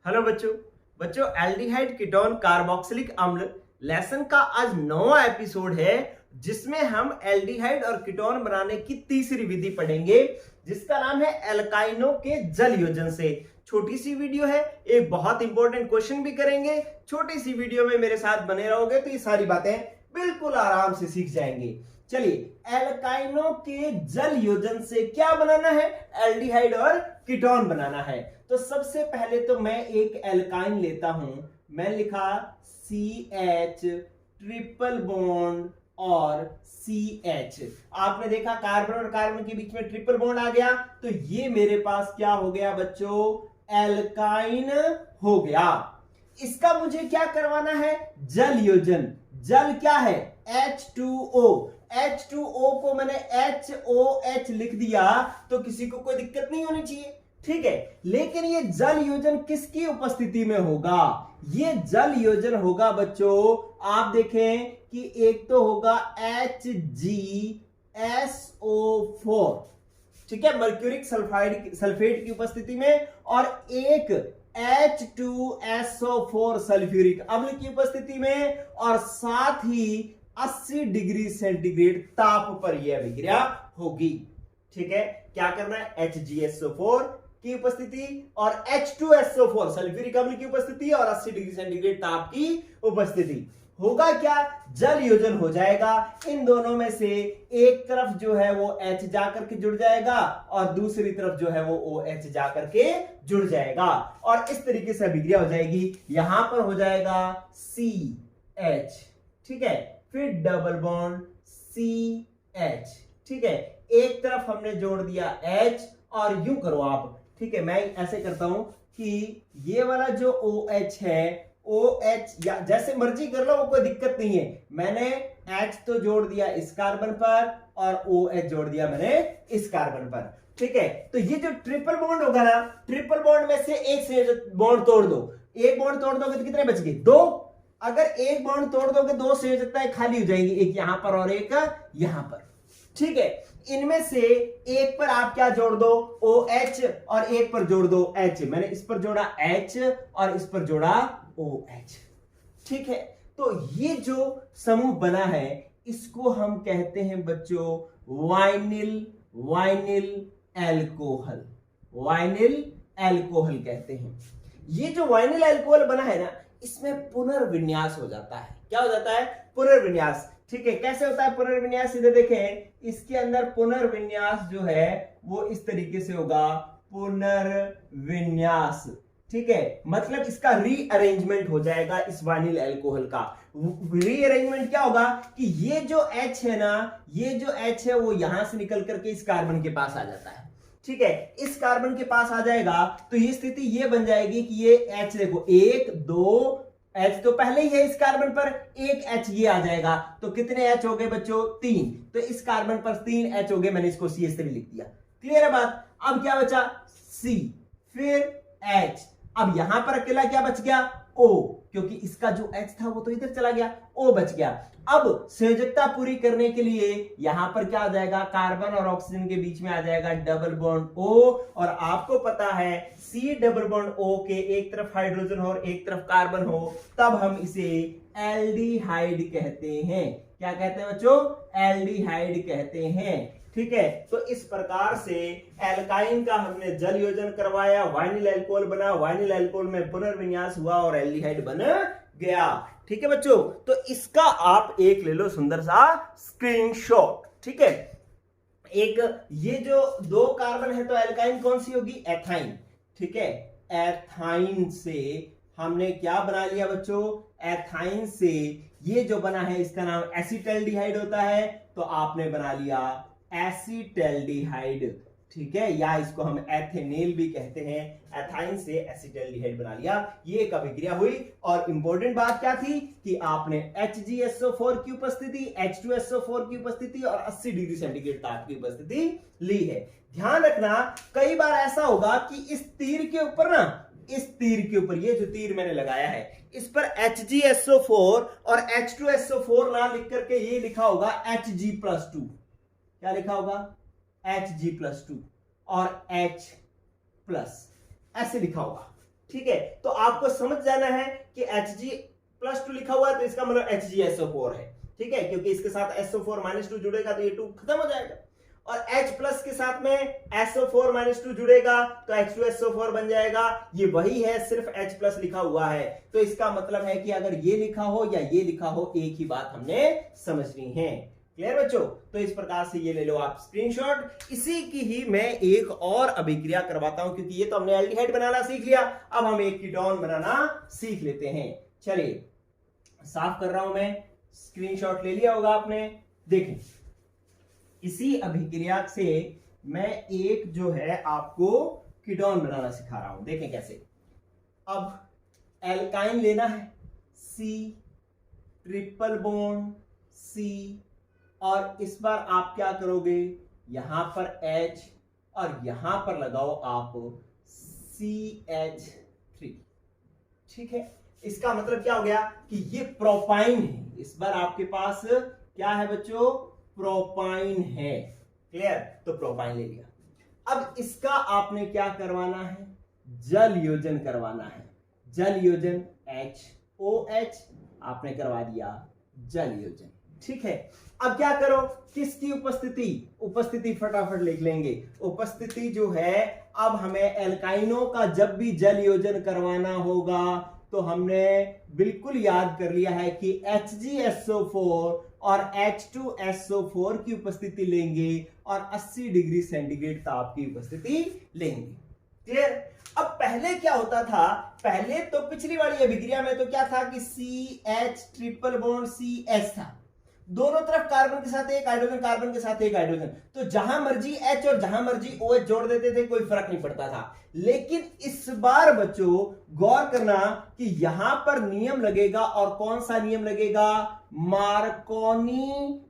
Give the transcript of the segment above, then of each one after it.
Hello बच्चों। बच्चों, aldehyde ketone carboxylic अम्ल लेसन का आज 9वां एपिसोड है, जिसमें हम एल्डिहाइड और कीटोन बनाने की तीसरी विधि पढ़ेंगे, जिसका नाम है एल्काइनों के जल योजन से। छोटी सी वीडियो है, एक बहुत इंपॉर्टेंट क्वेश्चन भी करेंगे। छोटी सी वीडियो में मेरे साथ बने रहोगे तो ये सारी बातें बिल्कुल आराम से सीख जाएंगे। चलिए, एल्काइनों के जल योजन से क्या बनाना है? एल्डिहाइड और कीटोन बनाना है। तो सबसे पहले तो मैं एक एल्काइन लेता हूं। मैं लिखा CH ट्रिपल बॉन्ड और CH। आपने देखा कार्बन और कार्बन के बीच में ट्रिपल बॉन्ड आ गया, तो ये मेरे पास क्या हो गया बच्चों? एल्काइन हो गया। इसका मुझे क्या करवाना है? जल योजन। जल क्या है? H2O। H2O को मैंने HOH लिख दिया, तो किसी को कोई दिक्कत नहीं होनी चाहिए, ठीक है। लेकिन ये जल योजन किसकी उपस्थिति में होगा? ये जल योजन होगा बच्चों, आप देखें कि एक तो होगा HgSO4, ठीक है, मर्क्यूरिक सल्फेट की उपस्थिति में, और एक H2SO4 सल्फ्यूरिक अम्ल की उपस्थिति में, और साथ ही 80 डिग्री सेंटीग्रेड ताप पर यह अभिक्रिया होगी, ठीक है। क्या करना है? HgSO4 की उपस्थिति और H2SO4 सल्फ्यूरिक अम्ल की उपस्थिति और 80 डिग्री सेंटीग्रेड ताप की उपस्थिति। होगा क्या? जल योजन हो जाएगा। इन दोनों में से एक तरफ जो है वो H जाकर के जुड़ जाएगा और दूसरी तरफ जो है वो OH जाकर के जुड़ जाएगा, और इस तरीके से अभिक्रिया हो जाएगी। यहां पर हो जाएगा CH, ठीक है, फिर डबल बॉन्ड CH, ठीक है। एक तरफ हमने जोड़ दिया H, और यूं करो आप, ठीक है, मैं ऐसे करता हूं कि ये वाला जो OH है, OH या जैसे मर्जी कर लो, वो कोई दिक्कत नहीं है। मैंने H तो जोड़ दिया इस कार्बन पर और OH जोड़ दिया मैंने इस कार्बन पर, ठीक है। तो ये जो ट्रिपल बॉन्ड होगा ना, ट्रिपल बॉन्ड में से एक से बॉन्ड तोड़ दो। एक बॉन्ड तोड़ दोगे तो कितने बच गए? 2। अगर एक बॉन्ड तोड़ दोगे, 2 संयोजकताएं खाली हो जाएंगी, एक यहां पर और एक यहां पर, ठीक है। इनमें से एक पर आप क्या जोड़ दो? OH, और एक पर जोड़ दो H। मैंने इस पर जोड़ा H और इस पर जोड़ा OH, ठीक है। तो ये जो समूह बना है, इसको हम कहते हैं बच्चों वाइनिल एल्कोहल। वाइनिल एल्कोहल कहते हैं। ये जो वाइनिल एल्कोहल बना है ना, इसमें पुनर्विन्यास हो जाता है। क्या हो जाता है? पुनर्विन्यास, ठीक है। कैसे होता है पुनर्विन्यास? इधर देखें, इसके अंदर पुनर्विन्यास जो है वो इस तरीके से होगा, पुनर्विन्यास, ठीक है। मतलब इसका रीअरेंजमेंट हो जाएगा इस वाइनिल एल्कोहल का। रीअरेंजमेंट क्या होगा कि ये जो H है ना, ये जो H है वो यहां से निकल करके इस कार्बन के पास आ जाता है, ठीक है। इस कार्बन के पास आ जाएगा तो ये स्थिति ये बन जाएगी कि ये H, देखो 1 2 H तो पहले ही है इस कार्बन पर, एक H ये आ जाएगा, तो कितने H हो गए बच्चों? 3। तो इस कार्बन पर 3 H हो गए, मैंने इसको CH3 लिख दिया। क्लियर है बात? अब क्या बचा? C, फिर H। अब यहां पर अकेला क्या बच गया? O, क्योंकि इसका जो H था वो तो इधर चला गया, O बच गया। अब संयोजकता पूरी करने के लिए यहां पर क्या आ जाएगा? कार्बन और ऑक्सीजन के बीच में आ जाएगा डबल बॉन्ड O, और आपको पता है C डबल बॉन्ड O के एक तरफ हाइड्रोजन हो और एक तरफ कार्बन हो, तब हम इसे एल्डिहाइड कहते हैं। क्या कहते हैं बच्चों? एल्डिहाइड कहते हैं, ठीक है। तो इस प्रकार से एल्काइन का हमने जल योजन करवाया, वाइनिल एल्कोहल बना, वाइनिल एल्कोहल में पुनर्विन्यास हुआ और एल्डिहाइड बन गया, ठीक है बच्चों। तो इसका आप एक ले लो सुंदर सा स्क्रीनशॉट, ठीक है। एक ये जो 2 कार्बन है तो एल्काइन कौन सी होगी? एथाइन, ठीक है। एथाइन से हमने क्या बना लिया बच्चों? एथाइन से ये जो बना है इसका नाम एसिटल्डिहाइड होता है, तो आपने बना लिया एसिटल्डिहाइड, ठीक है, या इसको हम एथेनेल भी कहते हैं। एथाइन से एसिटल्डिहाइड बना लिया, ये एक अभिक्रिया हुई। और इंपॉर्टेंट बात क्या थी कि आपने HgSO4 की उपस्थिति, H2SO4 की उपस्थिति और 80 डिग्री सेंटीग्रेड ताप की उपस्थिति ली है। ध्यान रखना, कई बार ऐसा होगा कि इस तीर के ऊपर ना, इस तीर के ऊपर, ये जो तीर मैंने लगाया है, इस पर HgSO4 और H2SO4 ना लिख करके ये लिखा होगा Hg+2। क्या लिखा होगा? Hg+2 और H+, ऐसे लिखा होगा, ठीक है, तो आपको समझ जाना है कि Hg+2 लिखा हुआ है तो इसका मतलब HgSO4 है, ठीक है, क्योंकि इसके साथ SO4-2 जुड़ेगा तो ये 2 खत्म हो जाएगा, और H+ के साथ में SO4-2 जुड़ेगा तो H2SO4 बन जाएगा। ये वही है, सिर्फ H+ लिखा हुआ है, तो इसका मतलब है कि अगर ये लिखा हो या ये लिखा हो, एक ही बात हमने समझनी है। क्लियर बच्चों? तो इस प्रकार से ये ले लो आप स्क्रीनशॉट। इसी की ही मैं एक और अभिक्रिया करवाता हूं, क्योंकि ये तो हमने एल्डिहाइड बनाना सीख लिया, अब हम एक कीटोन बनाना सीख लेते हैं। चलिए साफ कर रहा हूं मैं, स्क्रीनशॉट ले लिया होगा आपने। देखें, इसी अभिक्रिया से मैं एक जो है आपको कीटोन बनाना सिखा रहा हूं। देखें कैसे। अब एल्काइन लेना है, C ट्रिपल बॉन्ड C, और इस बार आप क्या करोगे, यहां पर H और यहां पर लगाओ आप CH3। ठीक है, इसका मतलब क्या हो गया कि ये प्रोपाइन है। इस बार आपके पास क्या है बच्चों, प्रोपाइन है। क्लियर? तो प्रोपाइन ले लिया। अब इसका आपने क्या करवाना है, जल योजन करवाना है। जल योजन HOH आपने करवा दिया, जल योजन। ठीक है, अब क्या करो, किसकी उपस्थिति, उपस्थिति फटाफट लिख लेंगे। उपस्थिति जो है, अब हमें एल्काइनों का जब भी जल योजन करवाना होगा तो हमने बिल्कुल याद कर लिया है कि HgSO4 और H2SO4 की उपस्थिति लेंगे और 80 डिग्री सेंटीग्रेड ताप की उपस्थिति लेंगे। क्लियर? अब पहले क्या होता था, पहले तो पिछली वाली अभिक्रिया में तो क्या था कि CH ट्रिपल बॉन्ड CH था, दोनों तरफ कार्बन के साथ एक हाइड्रोजन, कार्बन के साथ एक हाइड्रोजन, तो जहां मर्जी H और जहां मर्जी OH जोड़ देते थे, कोई फर्क नहीं पड़ता था। लेकिन इस बार बच्चों गौर करना कि यहां पर नियम लगेगा, और कौन सा नियम लगेगा, मार्कोनिकॉफ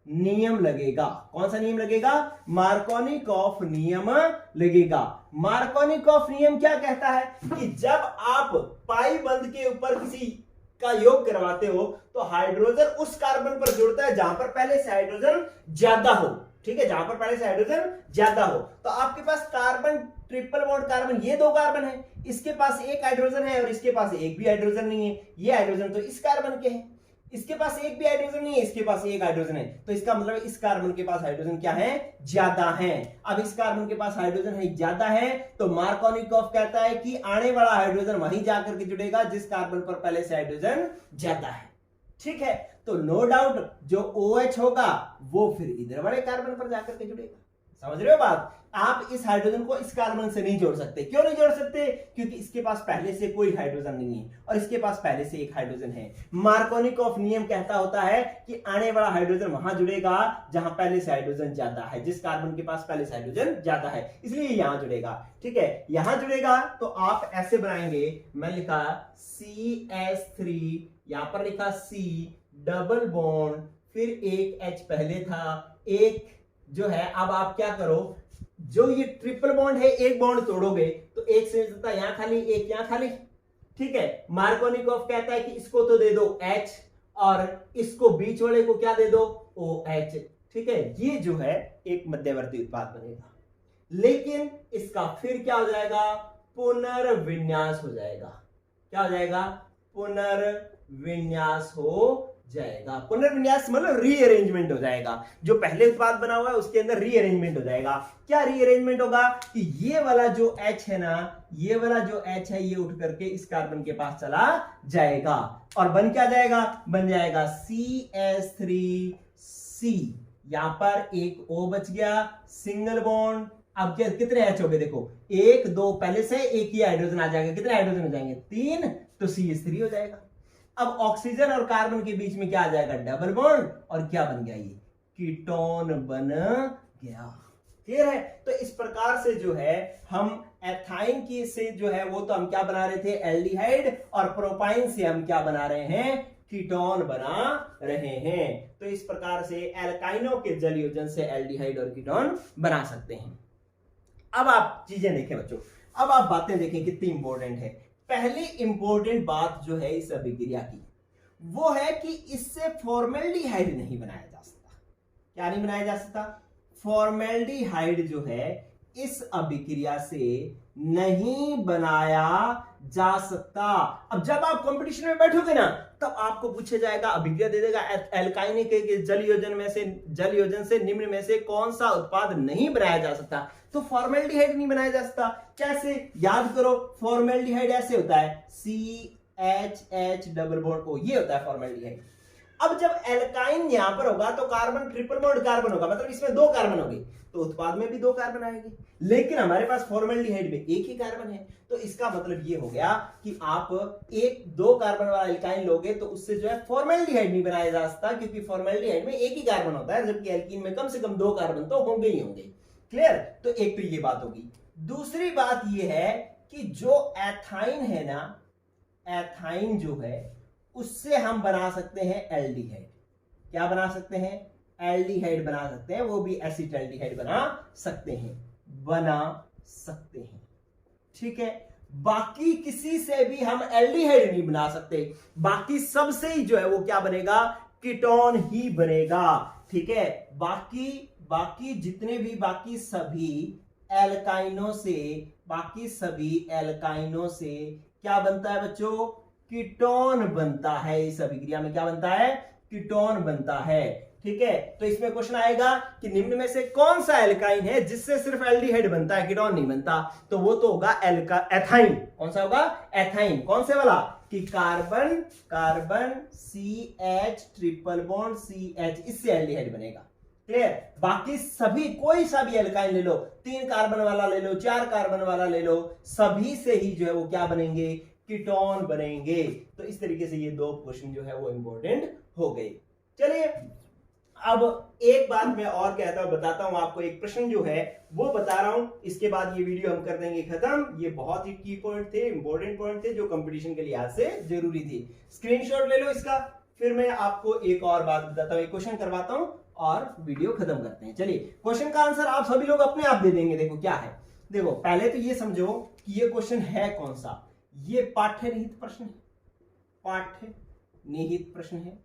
नियम लगेगा। कौन सा नियम लगेगा, मार्कोनिकॉफ नियम लगेगा। मार्कोनिकॉफ नियम क्या कहता है कि जब आप पाई बंध के ऊपर किसी का योग करवाते हो तो हाइड्रोजन उस कार्बन पर जुड़ता है जहां पर पहले से हाइड्रोजन ज्यादा हो। ठीक है, जहां पर पहले से हाइड्रोजन ज्यादा हो, तो आपके पास कार्बन ट्रिपल बॉन्ड कार्बन, ये 2 कार्बन है, इसके पास एक हाइड्रोजन है और इसके पास एक भी हाइड्रोजन नहीं है। ये हाइड्रोजन तो इस कार्बन के हैं, इसके पास एक भी हाइड्रोजन नहीं है, इसके पास एक हाइड्रोजन है, तो इसका मतलब इस कार्बन के पास हाइड्रोजन क्या है, ज्यादा है। अब इस कार्बन के पास हाइड्रोजन है ज्यादा है, तो मार्कोनिकॉफ कहता है कि आने वाला हाइड्रोजन वहीं जाकर के जुड़ेगा जिस कार्बन पर पहले से हाइड्रोजन ज्यादा है। ठीक है, तो नो डाउट जो OH होगा वो फिर इधर वाले कार्बन पर जाकर के जुड़ेगा। समझ रहे हो बात? आप इस हाइड्रोजन को इस कार्बन से नहीं जोड़ सकते। क्यों नहीं जोड़ सकते? क्योंकि इसके पास पहले से कोई हाइड्रोजन नहीं है और इसके पास पहले से एक हाइड्रोजन है। मार्कोनिकॉफ नियम कहता होता है कि आने वाला हाइड्रोजन वहां जुड़ेगा जहां पहले से हाइड्रोजन ज्यादा है, जिस कार्बन के पास पहले से हाइड्रोजन ज्यादा है, इसलिए यहां जुड़ेगा। ठीक है, यहां जुड़ेगा तो आप ऐसे बनाएंगे, मैं लिखा CH3, यहां पर लिखा C डबल बॉन्ड, फिर एक H पहले था, एक जो है, अब आप क्या करो, जो ये ट्रिपल बॉन्ड है, एक बॉन्ड तोड़ोगे तो एक से मिलता यहां खाली, एक यहां खाली। ठीक है, मार्कोनिकॉफ कहता है कि इसको तो दे दो H और इसको बीच वाले को क्या दे दो, OH। ठीक है, ये जो है एक मध्यवर्ती उत्पाद बनेगा, लेकिन इसका फिर क्या हो जाएगा, पुनर्विन्यास हो जाएगा। क्या हो जाएगा, पुनर्विन्यास हो जाएगा। पुनर्विन्यास मतलब रीअरेंजमेंट हो जाएगा, जो पहले उत्पाद बना हुआ है उसके अंदर रीअरेंजमेंट हो जाएगा। क्या रीअरेंजमेंट होगा कि ये वाला जो H है ना, ये वाला जो H है, ये उठ करके इस कार्बन के पास चला जाएगा और बन क्या जाएगा, बन जाएगा CH3C। यहां पर एक O बच गया, सिंगल बॉन्ड। अब क्या, कितने H हो गए, देखो 1 2, पहले से एक ही हाइड्रोजन आ जाएगा, कितने हाइड्रोजन हो जाएंगे, 3, तो CH3 हो जाएगा। अब ऑक्सीजन और कार्बन के बीच में क्या आ जाएगा, डबल बॉन्ड, और क्या बन गया, ये कीटोन बन गया। क्लियर है? तो इस प्रकार से जो है हम एथाइन की से जो है वो तो हम क्या बना रहे थे, एल्डिहाइड, और प्रोपाइन से हम क्या बना रहे हैं, कीटोन बना रहे हैं। तो इस प्रकार से एल्काइनों के जल योजन से एल्डिहाइड और कीटोन बना सकते हैं। अब आप चीजें देखें बच्चों, अब आप बातें देखें कितनी इंपॉर्टेंट है। पहली इंपॉर्टेंट बात जो है इस अभिक्रिया की, वो है कि इससे फॉर्मेल्डिहाइड नहीं बनाया जा सकता। क्या नहीं बनाया जा सकता, फॉर्मेल्डिहाइड जो है इस अभिक्रिया से नहीं बनाया जा सकता। अब जब आप कंपटीशन में बैठोगे ना, तब आपको पूछा जाएगा, अभिक्रिया दे देगा एल्काइन के जल योजन से निम्न में से कौन सा उत्पाद नहीं बनाया जा सकता, तो फॉर्मेल्डिहाइड नहीं बनाया जा सकता। कैसे, याद करो, फॉर्मेल्डिहाइड ऐसे होता है CHH डबल बॉन्ड O, ये होता है फॉर्मेल्डिहाइड। अब जब एल्काइन यहां पर होगा तो कार्बन ट्रिपल बॉन्ड कार्बन होगा, मतलब इसमें 2 कार्बन होंगे, तो उत्पाद में भी 2 कार्बन आएंगे। लेकिन हमारे पास फॉर्मेल्डिहाइड में 1 ही कार्बन है, तो इसका मतलब ये हो गया कि आप 2 कार्बन वाला एल्काइन लोगे तो उससे जो है फॉर्मेल्डिहाइड नहीं बनाया जा सकता, क्योंकि फॉर्मेल्डिहाइड में 1 ही कार्बन होता है, जबकि एल्कीन में कम से कम 2 कार्बन तो होंगे ही होंगे। क्लियर? तो एक तो ये बात होगी। दूसरी बात ये है कि जो एथाइन है ना, एथाइन जो है उससे हम बना सकते हैं एल्डिहाइड। क्या बना सकते हैं? एल्डिहाइड बना सकते हैं, वो भी एसिटाल्डिहाइड बना सकते हैं। ठीक है, बाकी किसी से भी हम एल्डिहाइड नहीं बना सकते, बाकी सबसे ही जो है वो क्या बनेगा? कीटोन ही बनेगा। ठीक है, बाकी जितने भी बाकी सभी एल्काइनों से क्या बनता है बच्चों? कीटोन बनता है। इस अभिक्रिया में क्या बनता है? कीटोन बनता है। ठीक है, तो इसमें क्वेश्चन आएगा कि निम्न में से कौन सा एल्काइन है जिससे सिर्फ एल्डिहाइड बनता है, कीटोन नहीं बनता, तो वो तो होगा एथाइन। कौन सा होगा? एथाइन। कौन से वाला? कि carbon CH triple bond CH, इससे एल्डिहाइड बनेगा। क्लियर? बाकी सभी, कोई सा भी एल्काइन ले लो, 3 कार्बन वाला ले लो, 4 कार्बन वाला ले लो, सभी से ही जो है वो क्या बनेंगे? कीटोन बनेंगे। तो इस तरीके से ये 2 क्वेश्चन जो है वो इंपॉर्टेंट हो गए। चलिए, अब एक बात मैं और कहता हूं, बताता हूं आपको, एक प्रश्न जो है वो बता रहा हूं, इसके बाद ये वीडियो हम कर देंगे खत्म। ये बहुत ही की पॉइंट थे, इंपॉर्टेंट पॉइंट थे, जो कंपटीशन के लिहाज से जरूरी थी। स्क्रीनशॉट ले लो इसका, फिर मैं आपको एक और बात बताता हूं, एक क्वेश्चन करवाता हूं और वीडियो खत्म करते हैं। चलिए, क्वेश्चन का आंसर आप सभी लोग अपने आप दे देंगे। देखो क्या है, देखो पहले तो ये समझो कि ये क्वेश्चन है कौन सा। ये पाठ्य निहित प्रश्न है, पाठ्य निहित प्रश्न है।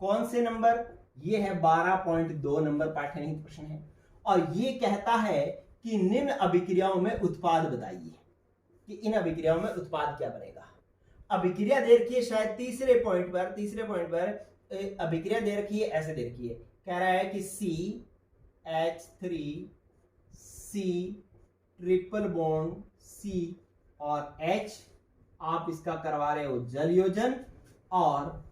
कौन से नंबर? ये है 12.2 नंबर पाठ्य निहित प्रश्न है, और ये कहता है कि निम्न अभिक्रियाओं में उत्पाद बताइए, कि इन अभिक्रियाओं में उत्पाद क्या बनेगा। अभिक्रिया दे रखी है शायद तीसरे पॉइंट पर अभिक्रिया दे रखी है, ऐसे दे रखी है, कह रहा है कि CH3C ट्रिपल बॉन्ड C और H, आप इसका करवा रहे हो जल योजन, और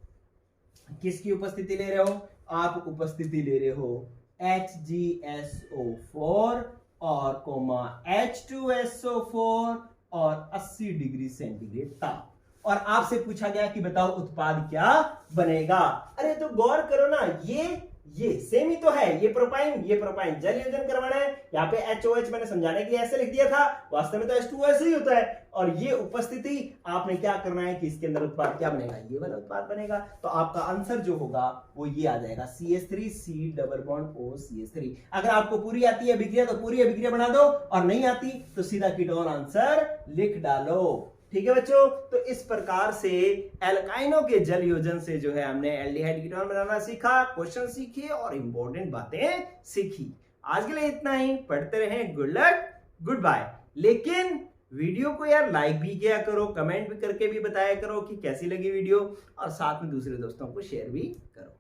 किसकी उपस्थिति ले रहे हो? आप उपस्थिति ले रहे हो HgSO4 और H2SO4 और 80 डिग्री सेंटीग्रेड ताप, और आपसे पूछा गया कि बताओ उत्पाद क्या बनेगा। अरे तो गौर करो ना, ये सेम ही तो है, ये प्रोपाइन जल योजन करवाना है। यहाँ पे HOH मैंने समझाने के लिए ऐसे लिख दिया था, वास्तव में तो H2O ही होता है। और ये उपस्थिति आपने क्या करना है कि इसके अंदर उत्पाद क्या बनेगा? ये वाला उत्पाद बनेगा। तो आपका आंसर जो होगा वो ये आ जाएगा, CH3C double bond O CH3। अगर आपको पूरी आती है अभिक्रिया तो पूरी अभिक्रिया बना दो, और नहीं आती तो सीधा कीटोन आंसर लिख डालो। ठीक है बच्चों, तो इस प्रकार से एल्काइनों के जल योजन से जो है हमने एल्डिहाइड कीटोन बनाना सीखा, क्वेश्चन सीखे और इंपॉर्टेंट बातें सीखी। आज के लिए इतना ही, पढ़ते रहें। Good luck, goodbye. लेकिन वीडियो को यार लाइक भी किया करो, कमेंट भी करके भी बताया करो कि कैसी लगी वीडियो, और साथ में दूसरे दोस्तों को शेयर भी करो।